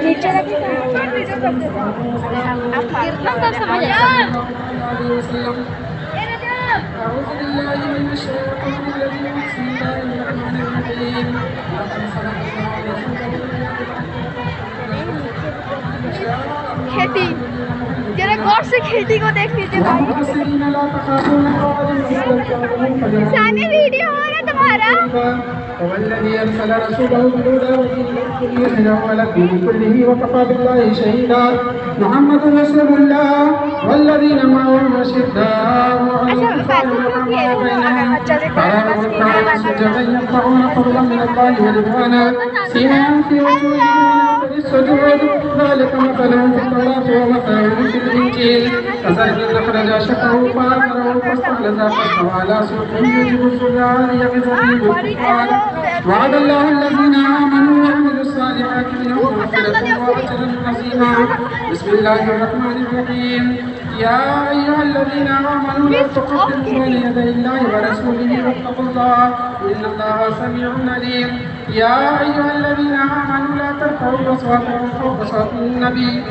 نیچے رکھے آپ کتنا کر سمجھ أعوذ بالله من الشيطان الرجيم بسم الله الرحمن الرحيم کھیتی ذرا غور سے کھیتی کو دیکھ لیجیے بھائی ثانیہ ویڈیو ہو رہا ہے تمہارا والذي أرسل رسوله بالهدى ودين الحق ليظهره على الدين كله وكفى بالله شهيدا محمد رسول الله والذين معه أشداء على الكفار رحماء بينهم تراهم ركعا سجدا يطلعون فضلا من الله ورضوانا سيماهم في وجوههم من أثر السجود ذلك مثلهم في التوراة ومثلهم في الإنجيل كزرع أخرج شطأه فآزره فاستغلظ فاستوى على سوقه يعجب الزراع ليغيظ بهم الكفار وعد الله الذين آمنوا وعملوا الصالحات منهم مغفرة وأجرا عظيما بسم الله الرحمن الرحيم يا أيها الذين آمنوا لا تقدموا بين يدي الله ورسوله واتقوا الله إن الله سميع عليم يا أيها الذين آمنوا لا ترفعوا أصواتكم فوق صوت النبي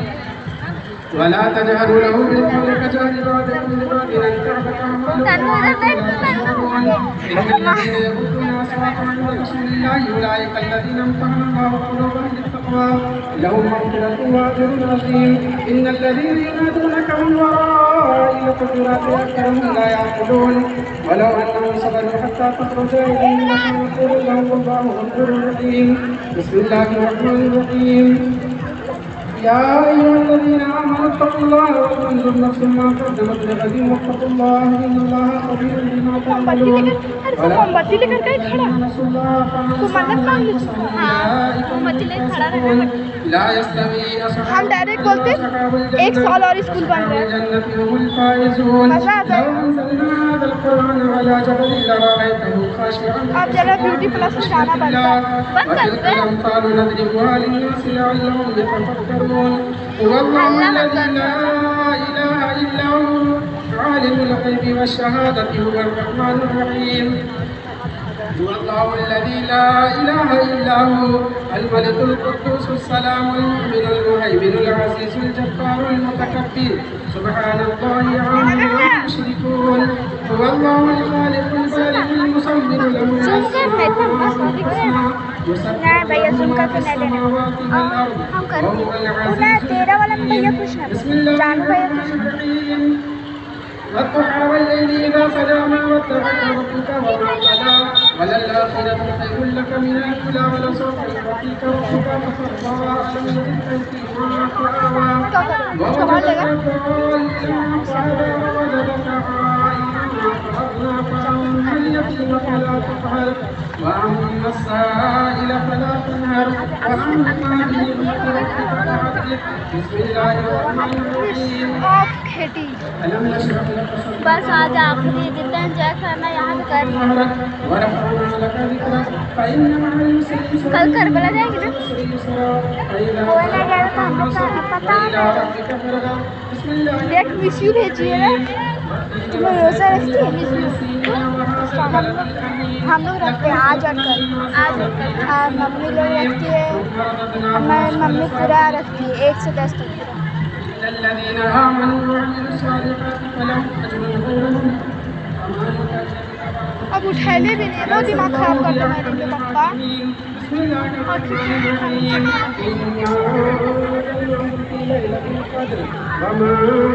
ولا تجهروا له بالقول كجهر بعضكم لبعض أن تحبط أعمالكم وأنتم لا تشعرون إن الذين يغضون أصواتهم عند رسول الله أولئك الذين امتحن الله قلوبهم للتقوى لهم مغفرة وأجر عظيم إن الذين ينادونك من وراء الحجرات أكثرهم لا يعقلون ولو أنهم صبروا حتى تخرج إليهم لكان خيرا لهم والله غفور رحيم بسم الله الرحمن الرحيم يا أيها الذين آمنوا اتقوا الله وانظر نفس ما قدمت لغد واتقوا الله إن الله خبير بما تعملون ولا نسوا الله لا يستوي ہم ڈائریکٹ بولتے 1 سال اور اسکول بن رہے ہیں مزہ آتا ہے اب ذرا بیوٹی پلس میں جانا پڑتا ہے هو الله الذي لا إله إلا هو عالم الغيب والشهادة هو الرحمن الرحيم هو الله الذي لا إله إلا هو الملك القدوس السلام المؤمن المهيمن العزيز الجبار المتكبر سبحان الله عما يشركون هو الله الخالق البارئ المصور له نہیں بھیا زوم کر کے نہیں لینا ہم کر تیرا والا میں بھیا کچھ نہ جانو بھیا والضحى والليل إذا سجى ما ودعك ربك وما قلى وللآخرة خير لك من الأولى ولسوف يعطيك ربك فترضى ألم يجدك يتيما فآوى ووجدك ضالا فهدى ووجدك عائلا فأغنى فأما اليتيم فلا تقهر وأما السائل فلا تنهر وأما بنعمة ربك فحدث بسم الله الرحمن الرحيم ألم نشرح لك صدرك بس آج آخری دن انجوائے کرنا یہاں کر ورفعنا لك ذكرك فإن مع العسر يسرا کل کربلا جائیں گے دیکھ وشیو بھیجیے نا تمہیں روزہ رکھتی ہے ہم لوگ رکھتے ہیں آج اور کل اور ممی لوگ رکھتی ہے ممی پورا رکھتی ہے 1 سے 10 تک پورا الذين آمنوا وعملوا الصالحات فلهم أجر غير ممنون اب اٹھائلے بھی نہیں بہت دماغ خراب کرتا ہے میرے پپا بسم الله الرحمن الرحيم ليلة القدر وما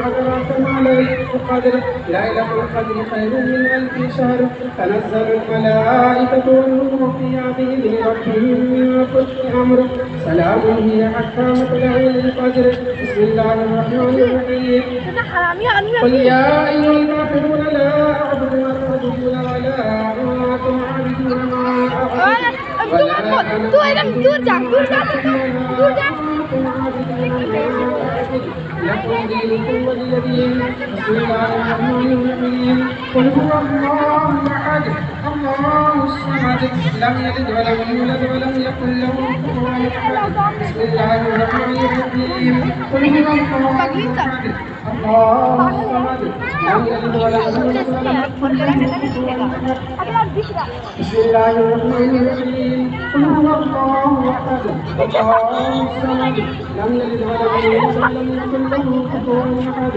أدراك ما ليلة القدر ليلة القدر خير من 1000 شهر تنزل الملائكة والروح فيها بإذن ربهم من كل أمر سلام هي حتى مطلع الفجر بسم الله الرحمن الرحيم قل يا أيها الكافرون لا أعبد ما تعبدون ولا أنتم عابدون ما أعبد تو ایک دم دور جا أنتم عابدون ما أعبد لكم دينكم ولي دين. بسم الله الرحمن الرحيم. قل هو الله أحد الله الصمد لم يلد ولم يولد ولم يكن له كفوا أحد. بسم الله الرحمن الرحيم. قل هو الله أحد الله الصمد لم يلد ولم يولد ولم يكن له كفوا أحد. بسم الله الرحمن الرحيم. قل هو الله أحد الله الصمد لم يلد ولم يولد ولم يكن له كفوا أحد.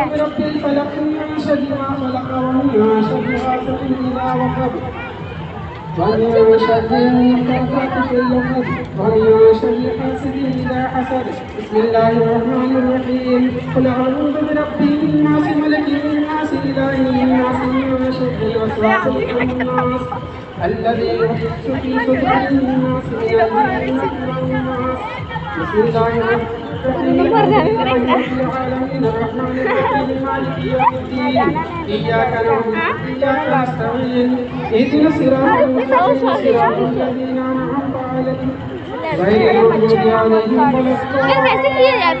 برب الفلق من شر ما خلق ومن شر غاسق إذا وقب ومن شر النفاثات في العقد ومن شر حاسد إذا حسد. بسم الله الرحمن الرحيم. قل أعوذ برب الناس ملك الناس إله الناس من شر الوسواس الخناس الذي يوسوس في صدور الناس من الناس. بسم الله الرحمن الرحيم. الرحمن الرحيم مالك يوم الدين إياك نعبد وإياك نستعين اهدنا الصراط المستقيم صراط الذين أنعمت عليهم غير المغضوب عليهم ولا الضالين.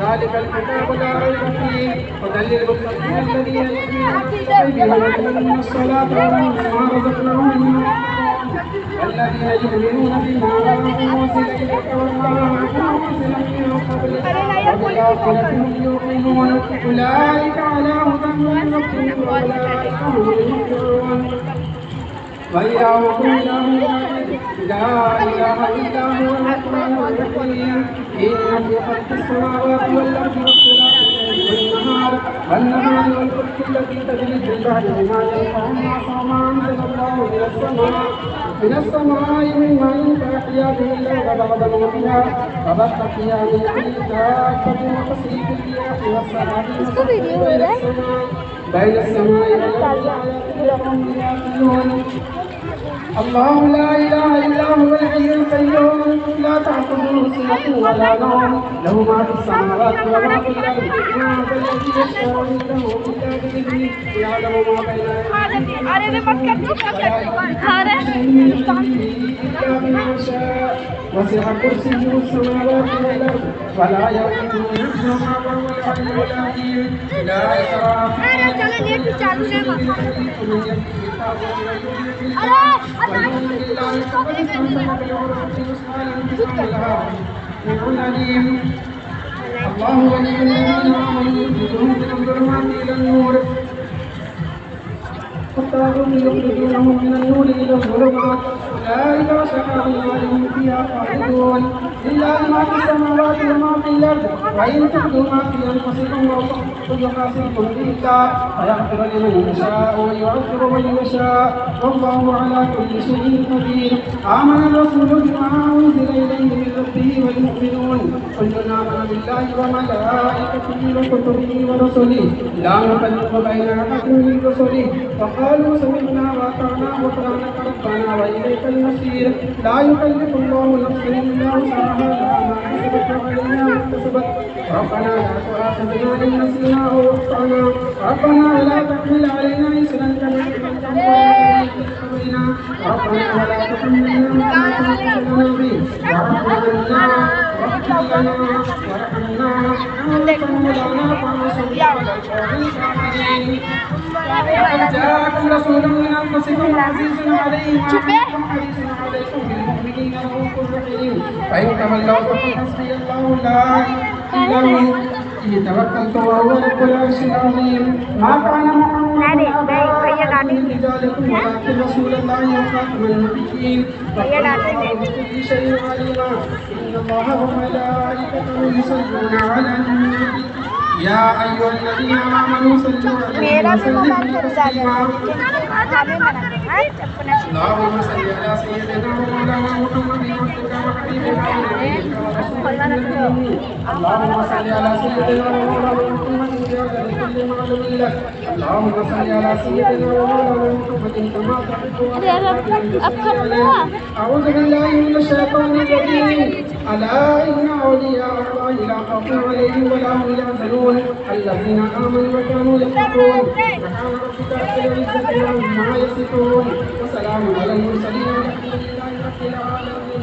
ذلك الكتاب لا ريب فيه هدى للمتقين الذين يقيمون الصلاة ومما رزقناهم الذين يؤمنون بما أنزل إليك وما أنزل من قبلك وبالآخرة هم يوقنون أولئك على هدى من ربهم وأولئك هم المفلحون. وإلهكم إله واحد لا إله إلا هو الرحمن الرحيم. إن في خلق السماوات والأرض واختلاف الليل والنهار والفلك التي تجري في البحر بما ينفع الناس وما أنزل الله من السماء من ماء فأحيا به الأرض بعد موتها وبث فيها من كل دابة وتصريف الرياح والسحاب بين السماء والأرض لآيات لقوم يعقلون. الله لا إله إلا هو الحي القيوم لا تأخذه سنة ولا نوم له ما في السماوات وما في الأرض ما ذا الذي يشفع عنده إلا بإذنه يعلم ما بين أيديهم إلا بما شاء وسع كرسيه السماوات والأرض ولا يؤوده حفظهما وهو العلي العظيم. لا إكراه الله ولي الذين آمنوا يخرجهم من الظلمات إلى النور والطاغوت يخرجونهم من النور إلى الظلمات أولئك أصحاب النار هم فيها خالدون. لله ما في السماوات وما في الأرض وإن تبدوا ما في أنفسكم أو تخفوه يحاسبكم به الله فيغفر لمن يشاء ويعذب من يشاء والله على كل شيء قدير. آمن الرسول بما أنزل إليه من ربه والمؤمنون كلنا آمن بالله وملائكته وكتبه ورسله لا نفرق بين أحد من رسله وقالوا سمعنا وأطعنا غفرانك ربنا وإليك المصير. لا يكلف الله نفسا إلا وسعها لها ما كسبت وعليها ما اكتسبت ربنا لا تؤاخذنا إن نسينا أو أخطأنا ربنا ولا تحمل علينا إصرا كما حملته على الذين من قبلنا ربنا ولا تحملنا ما لا طاقة لنا به واعف عنا واغفر لنا وارحمنا أنت مولانا فانصرنا على القوم الكافرين. لقد جاءكم رسول من أنفسكم عزيز عليه ما عنتم حريص عليكم بالمؤمنين رؤوف رحيم. فإن تولوا فقل حسبي الله لا إله إلا هو عليه توكلت وهو رب العرش العظيم. ما كان محمد أبا من رجالكم ولكن رسول الله وخاتم النبيين والله بكل شيء عليما. إن الله وملائكته يصلون على النبي يا أيها الذين آمنوا صلوا عليه وسلموا تسليما. اللهم صل على سيدنا ومولانا محمد عبدك وحبيبك ونبيك ورسولك النبي. اللهم صل على سيدنا ومولانا محمد وعلى كل معلوم لك. اللهم صل على سيدنا ومولانا محمد كما تحب أعوذ بالله من الشيطان الرجيم. ألا إن أولياء الله لا خوف عليهم ولا هم يحزنون الذين آمنوا وكانوا يتقون سبحان ربك رب العزة عما يصفون وسلام على المرسلين والحمد لله رب العالمين.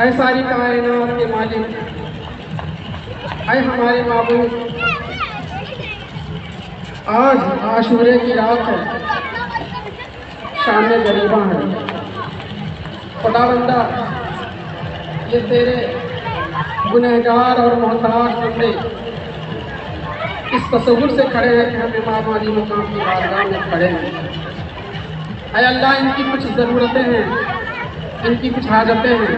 اے ساری کائنات کے مالک، اے ہمارے معبود، آج عاشورے کی رات ہے، شام غریباں ہے۔ خدا بندہ یہ تیرے گنہگار اور محتاج بندے اس تصور سے کھڑے ہیں کہ ہم امام علی مقام کی بارگاہ میں کھڑے ہیں۔ اے اللہ، ان کی کچھ ضرورتیں ہیں، ان کی کچھ حاجتیں ہیں،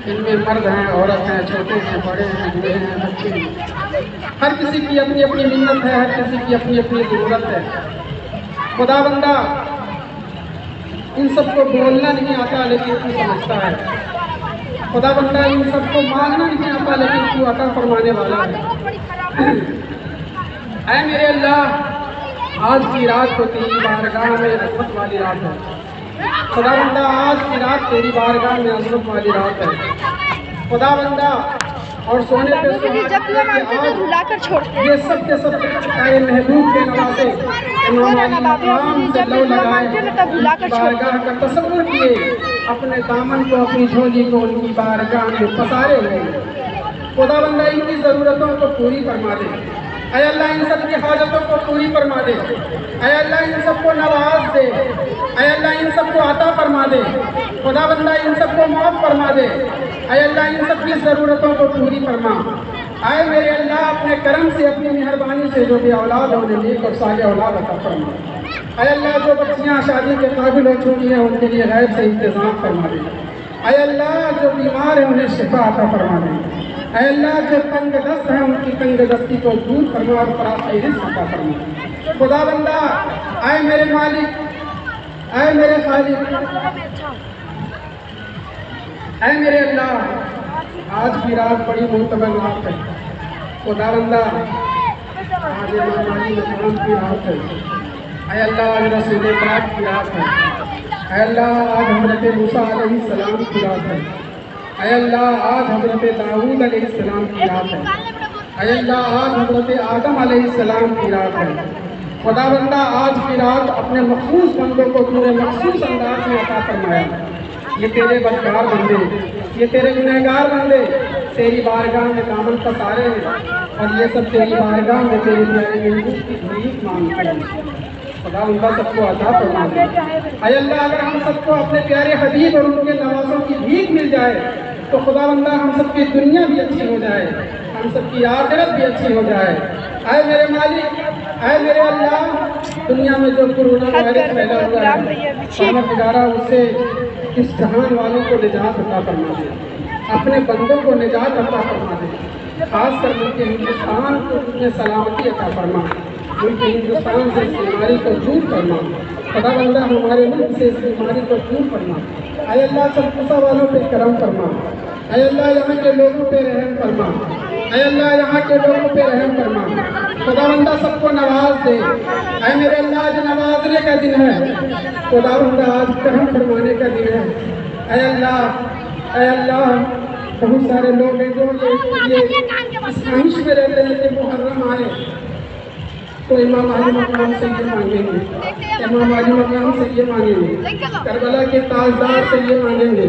ان میں مرد ہیں، عورت ہیں، چھوٹے ہیں، بڑے ہیں، بوڑھے ہیں، بچے ہیں، ہر کسی کی اپنی اپنی منت ہے، ہر کسی کی اپنی اپنی ضرورت ہے۔ خدا بندہ ان سب کو بولنا نہیں آتا لیکن تو سمجھتا ہے۔ خدا بندہ ان سب کو مانگنا نہیں آتا لیکن تو عطا فرمانے والا ہے۔ اے میرے اللہ، آج کی رات کو تیری بارگاہ میں عظمت والی رات ہے۔ خدا بندہ آج کی رات تیری بارگاہ میں عظمت والی رات ہے۔ خدا بندہ اور سونے پہ یہ سب کے سب اے محبوب کے نوازے امام علی مقام سے لو لگائے، بارگاہ کا تصور کیے، اپنے دامن کو، اپنی جھولی کو ان کی بارگاہ میں پسارے ہوئے۔ خدا بندہ ان کی ضرورتوں کو پوری فرما دے۔ اے اللہ ان سب کی حاجتوں کو پوری فرما دے۔ اے اللہ ان سب کو نواز دے۔ اے اللہ ان سب کو عطا فرما دے۔ خدا بندہ ان سب کو معاف فرما دے۔ اے اللہ ان سب کی ضرورتوں کو پوری فرما۔ اے میرے اللہ اپنے کرم سے، اپنی مہربانی سے جو بھی اولاد ہیں انہیں نیک اور صالح اولاد عطا فرما۔ اے اللہ جو بچیاں شادی کے قابل ہو چکی ہیں ان کے لیے غیب سے انتظام فرما دے۔ اے اللہ جو بیمار ہیں انہیں شفا عطا فرما دے۔ اے اللہ جو تنگ دست ہیں ان کی تنگ دستی کو دور فرما اور فراخ رزق عطا فرما۔ خدا بندہ اے میرے مالک، اے میرے خالق، اے میرے اللہ، آج کی رات بڑی معتبر رات ہے۔ خدا بندہ آج امام علی مقام کی رات ہے۔ اے اللہ آج رسول پاک کی رات ہے۔ اے اللہ آج حضرت موسیٰ علیہ السلام کی رات ہے۔ اے اللہ آج حضرت داؤد علیہ السلام کی رات ہے۔ اے اللہ آج حضرت آدم علیہ السلام کی رات ہے۔ خدا بندہ آج کی رات اپنے مخصوص بندوں کو تم نے مخصوص انداز میں عطا فرمایا۔ یہ تیرے بدکار بندے، یہ تیرے گنہگار بندے تیری بارگاہ میں دامن پسارے ہیں اور یہ سب تیری بارگاہ میں تیرے پیارے محبوب کی بھیک مانگتے ہیں۔ خدا بندہ سب کو عطا فرما دے۔ اے اللہ اگر ہم سب کو اپنے پیارے حبیب اور ان کے نوازوں کی بھیک مل جائے تو خدا بندہ ہم سب کی دنیا بھی اچھی ہو جائے، ہم سب کی آخرت بھی اچھی ہو جائے۔ اے میرے مالک، اے میرے اللہ، دنیا میں جو کورونا وائرس پھیلا ہوا ہے پروردگارہ اس سے اس جہان والوں کو نجات عطا فرما دے، اپنے بندوں کو نجات عطا فرما دے، خاص کر ملک ہندوستان کو اپنے سلامتی عطا فرما، ملک ہندوستان سے اس بیماری کو دور فرما۔ خدا بندہ ہمارے ملک سے اس بیماری کو دور فرما۔ اے اللہ سب کوسا والوں پہ کرم فرما۔ اے اللہ یہاں کے لوگوں پہ رحم فرما۔ اے اللہ یہاں کے لوگوں پہ رحم فرما۔ خدا بندہ سب کو نواز دے۔ اے میرے اللہ آج نوازنے کا دن ہے، خدا بندہ آج کرم فرمانے کا دن ہے۔ اے اللہ بہت سارے لوگ ہیں جو یہ اس خواہش میں رہتے ہیں کہ محرم آئے تو امام علی مقام سے یہ مانگیں گے، امام علی مقام سے یہ مانگیں گے، کربلا کے تاجدار سے یہ مانگیں گے،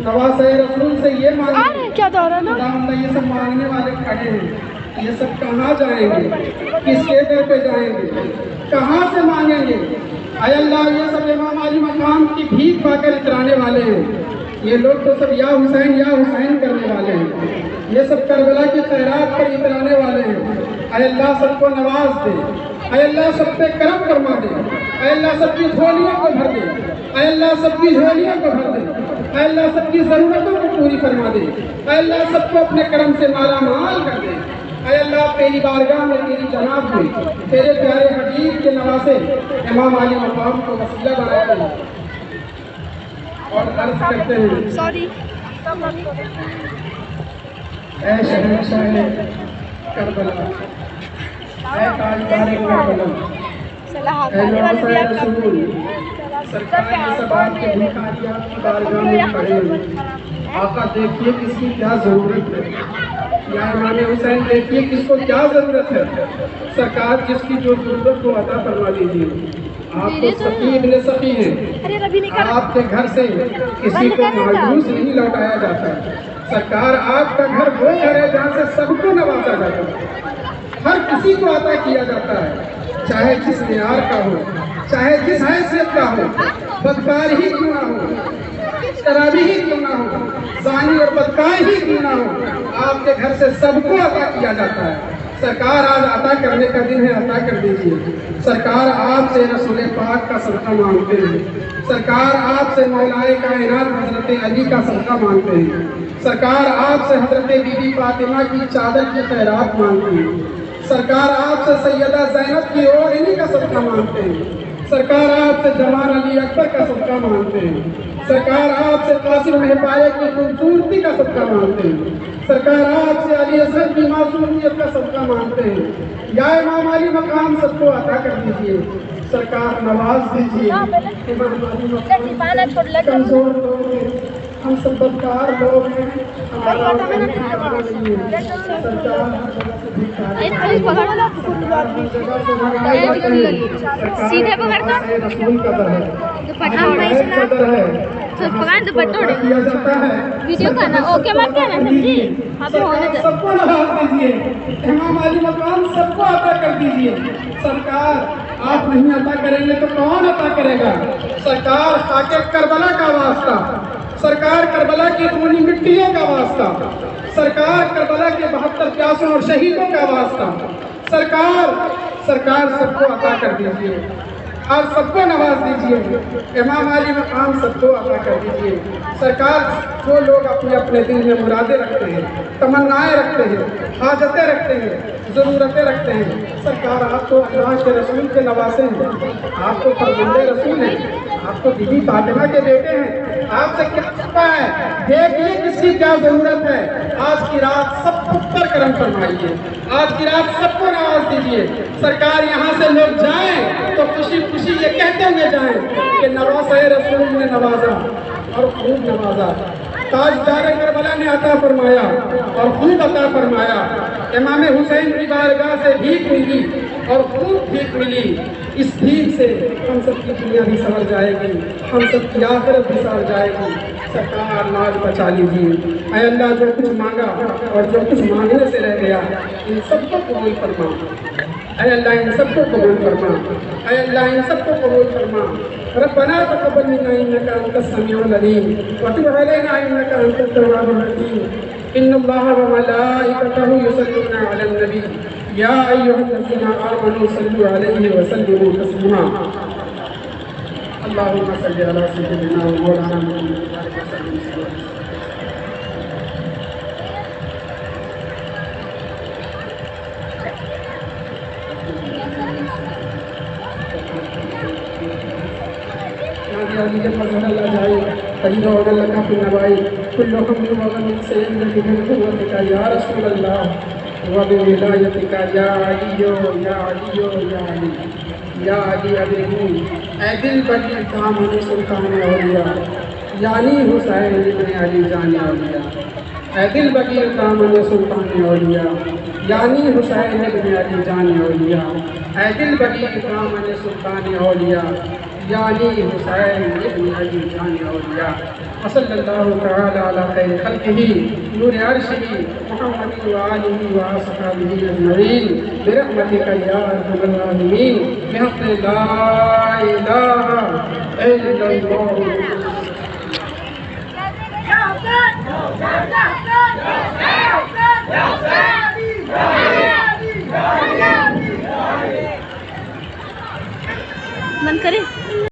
نواسہ رسول سے یہ مانگیں گے۔ خدا بندہ یہ سب مانگنے والے کھڑے ہیں، یہ سب کہاں جائیں گے، کس کے در پہ جائیں گے، کہاں سے مانگیں گے؟ اے اللہ یہ سب امام علی مقام کی بھیک پا کر اترانے والے ہیں، یہ لوگ تو سب یا حسین کرنے والے ہیں، یہ سب کربلا کی خیرات پر اترانے والے ہیں۔ اے اللہ سب کو نواز دے، اے اللہ سب پہ کرم فرما دے، اے اللہ سب کی جھولیوں کو بھر دے، اے اللہ سب کی جھولیوں کو بھر دے، اے اللہ سب کی ضرورتوں کو پوری فرما دے، اے اللہ سب کو اپنے کرم سے مالا مال کر دے۔ اے اللہ تیری بارگاہ میں تیری جناب میں تیرے پیارے حبیب کے نواسے امام علی مقام کو وسیلہ بناتے ہیں اور عرض کرتے ہیں، اے شہنشاہ کربلا، اے تاجدار کربلا، اے نواسہ رسول، سرکار سب آپ کے بھکاری آپ کی بارگاہ میں کھڑے ہیں۔ آقا دیکھیے کس کی کیا ضرورت ہے، یا امام حسین دیکھیے کس کو کیا ضرورت ہے، سرکار جس کی جو ضرورت کو عطا فرما دیجیے۔ آپ تو سخی ابن سخی ہیں، آپ کے گھر سے کسی کو مایوس نہیں لوٹایا جاتا ہے۔ سرکار آپ کا گھر وہ گھر ہے جہاں سے سب کو نوازا جاتا ہے، ہر کسی کو عطا کیا جاتا ہے، چاہے جس معیار کا ہو، چاہے جس حیثیت کا ہو، بدکار ہی کیوں نہ ہو، شرابی ہی کیوں نہ ہو، زانی اور بدکار ہی کیوں نہ ہو، آپ کے گھر سے سب کو عطا کیا جاتا ہے۔ سرکار آج عطا کرنے کا دن ہے، عطا کر دیجیے۔ سرکار آپ سے رسول پاک کا صدقہ مانگتے ہیں، سرکار آپ سے مولا کائنات حضرت علی کا صدقہ مانگتے ہیں، سرکار آپ سے حضرت بی بی فاطمہ کی چادر کی خیرات مانگتے ہیں، سرکار آپ سے سیدہ زینب کی اوڑھنی کا صدقہ مانگتے ہیں، سرکار آپ سے جوان علی اکبر کا صدقہ مانگتے ہیں، سرکار آپ سے قاسم محپائے کی خوبصورتی کا صدقہ مانگتے ہیں، سرکار آپ سے علی اصغر کی معصومیت کا صدقہ مانگتے ہیں۔ یا امام علی مقام سب کو عطا کر دیجیے، سرکار نواز دیجیے۔ کمزور لوگ ہیں، ہم سب بدکار لوگ ہیں، ہمارا سیدھے پکڑ دو، رسول کا در ہے، قدر ہے، پکڑ دوپٹہ اڑے کیا جاتا ہے۔ ویڈیو کرنا اوکے مت کہنا، سمجھی؟ ابھی ہونے دے۔ سب کو نواز دیجیے، امام علی مقام سب کو عطا کر دیجیے۔ سرکار آپ نہیں عطا کریں گے تو کون عطا کرے گا؟ سرکار خاک کربلا کا واسطہ، سرکار کربلا کی خونی مٹیوں کا واسطہ، سرکار کربلا کے 72 پیاسوں اور شہیدوں کا واسطہ، سرکار سب کو عطا کر دیجیے اور سب کو نواز دیجیے۔ امام علی مقام سب کو عطا کر دیجیے۔ سرکار جو لوگ اپنے اپنے دل میں مرادیں رکھتے ہیں، تمنائیں رکھتے ہیں، حاجتیں رکھتے ہیں، ضرورتیں رکھتے ہیں، سرکار آپ کو اللہ کے رسول کے نواسے ہیں، آپ کو فرزند رسول ہیں، آپ کو بی بی فاطمہ کے بیٹے ہیں، آپ سے کیا چھپا ہے؟ دیکھیے کس کی کیا ضرورت ہے۔ آج کی رات سب پر کرم فرمائیے، آج کی رات سب کو نواز دیجیے۔ سرکار یہاں سے لوگ جائیں تو خوشی خوشی یہ کہتے ہوئے جائیں کہ نواسۂ رسول نے نوازا اور خوب نوازا، تاجدار کربلا نے عطا فرمایا اور خوب عطا فرمایا۔ امام حسین کی بارگاہ سے بھیک ملی اور خوب بھیک ملی۔ اس بھیک سے ہم سب کی دنیا بھی سنور جائے گی، ہم سب کی آخرت بھی سنور جائے گی۔ سرکار ناز بچا لیجیے۔ اے اللہ جو کچھ مانگا اور جو کچھ مانگنے سے رہ گیا ان سب کو قبول فرما، اے اللہ ان سب کو قبول فرما، اے اللہ ان سب کو قبول فرما۔ ربنا تقبل منا انك انت السميع العليم وتب علينا انك انت التواب الرحيم۔ ان الله وملائكته يصلون على النبي يا ايها الذين امنوا صلوا عليه وسلموا تسليما۔ اللهم صل على سيدنا ومولانا محمد۔ علی جب مظہر اللہ جائے قریبا وغل لکا فی نوائی کل حمد وغن سیدنا بہن قوتکا یا رسول اللہ وبولایتکا یا علیو یا علیو یا علی یا علی ابن اے دل بڑی دامن سلطان اولیاء یعنی حسین ابن علی جان اولیاء، اے دل بڑی دامن سلطان اولیاء یعنی حسین ابن علی جان اولیاء، اے دل بڑی دامن سلطان اولیاء یعنی حسین ابن علی جان اولیاء۔ وصلی اللہ تعالی علی خیر خلقہ نور عرشہ محمد وآلہ وصحبہ اجمعین برحمتک یا ارحم الراحمین بحق لا الہ الا اللہ۔